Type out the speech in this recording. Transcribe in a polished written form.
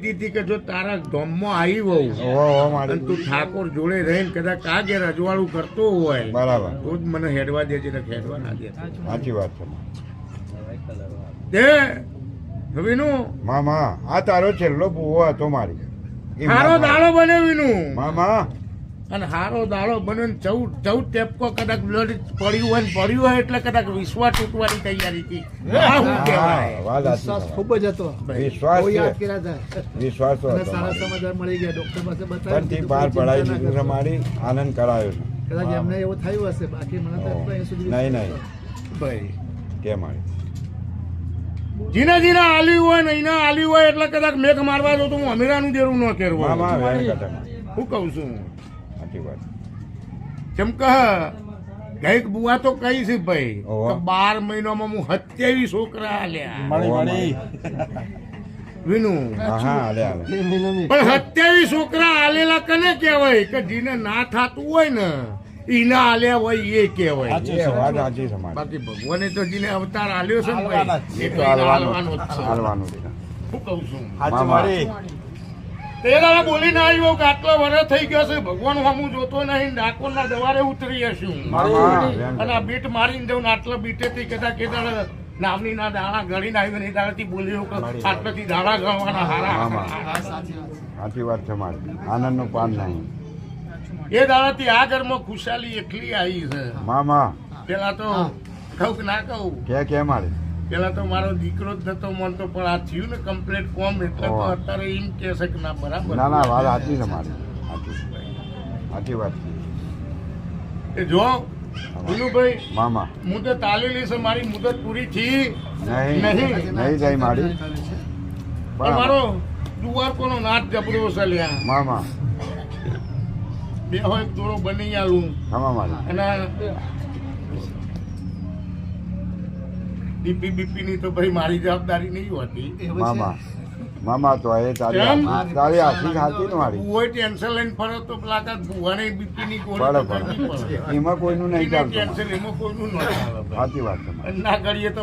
દીધી કે જો તારા ગામમાં આવી હોઉં અને તું ઠાકોર જોડે રહીને કદાચ આ જે રજવાડું કરતો હોય બરાબર તો જ મને હેડવા દેજે ને હેડવા ના દે. સાચી વાત છે તે વિનુ મામા આ તારો છેલ્લો ભૂવો હતો મારી હારો દાડો બને વિનુ મામા અને હારો દાડો બને 14 ટેપકો કદાચ બ્લડ પડ્યું હોય એટલે કદાચ વિશ્વાસ તૂટવાની તૈયારી હતી. આ શું કહેવાય? વાત સાચી વિશ્વાસ છે. ખૂબ જ હતો. વિશ્વાસ કોઈ છે. યાદ કર્યા હતા. વિશ્વાસ તો અને હતો સારા મારી. સમાચાર મળી ગયા ડોક્ટર પાસે પણ બતાવ્યું થી પાર પડાવી દીધું છે મારી આનંદ કરાયો છે કદાચ એમને એવું થયું હશે બાકી મને તો અહીંયા સુધી નહીં વિશ્વાસ નહીં ભાઈ કે મારી જીના આલ્યું હોય ને એના આલ્યું હોય એટલે કદાચ મેઘ મારવા જો તો હું અમીરાનું દેરું ન કેરવો. મામા વેણ કટા હું કહું છું સાચી વાત જેમ કે ગઈક બુઆ તો કઈ છે ભાઈ ઓહો. કે 12 મહિનામાં હું 27 છોકરા આલ્યા વિનુ હા હાલે હાલે પણ 27 છોકરા આલેલા કને કહેવાય કે જેને ના થાતું હોય ને ઈના આલ્યા હોય એ કહેવાય. એ વાત સાચી છે મારી બાકી ભગવાને તો જેને અવતાર આલ્યો છે ને ભાઈ એ તો એને હાલવાનું હાલવાનો જ છે. હાલવાનું છે હું કહું છું મામા તે દાડા બોલીને આવ્યો કે આટલો વર્ષ થઈ ગયો છે ભગવાન હું જોતો નહીં ડાકોરના દવારે ઉતરી હશું મામા અને આ બીટ મારીને જવું ને આટલા બીટેથી કદાચ કે દાડા નામની ના દાણા ગણીને આવ્યો ને એ દાડાથી બોલ્યો કે આટલાથી દાડા ગણવાના મામા. હારા. સાચી વાત છે મારી આનંદનું પાન નહીં એ દાડાથી આ ઘરમાં ખુશાલી એટલી આવી છે. મામા પેલા તો કહું કે ના કહું કે મારી પેલા તો મારો દીકરો જ નતો માનતો પણ આ થયું ને કમ્પ્લીટ કોમ એટલે તો ઓહ. અત્યારે એમ કે છે કે ના બરાબર ના ના વાત સાચી છે મારી સાચી સાચી વાત છે એ જો વિનુભાઈ મામા મુદત આલેલી છે મારી મુદત પૂરી થઈ નહીં નહીં. નહીં જાય મારી પણ મારો દુવારકોનો નાચ જબરો છે લ્યા મામા બે હોય દોરો બની આલું ખમા મારી અને બીપી ની તો ભાઈ મારી જવાબદારી નહીં હોતી. મામા મામા તો એ તારી કેમ? તારી આખી ખાતી ને મારી ભૂવો ટેન્શન લઈને ફરો તો પેલા ભૂવાને બીપી ની ગોળી તો બરાબર કરવી પડે. એમાં કોઈનું નહીં એને ચાલતું ટેન્શન એમાં કોઈનું ન ચાલે ભાઈ. સાચી વાત છે મારી. ના કરીએ તો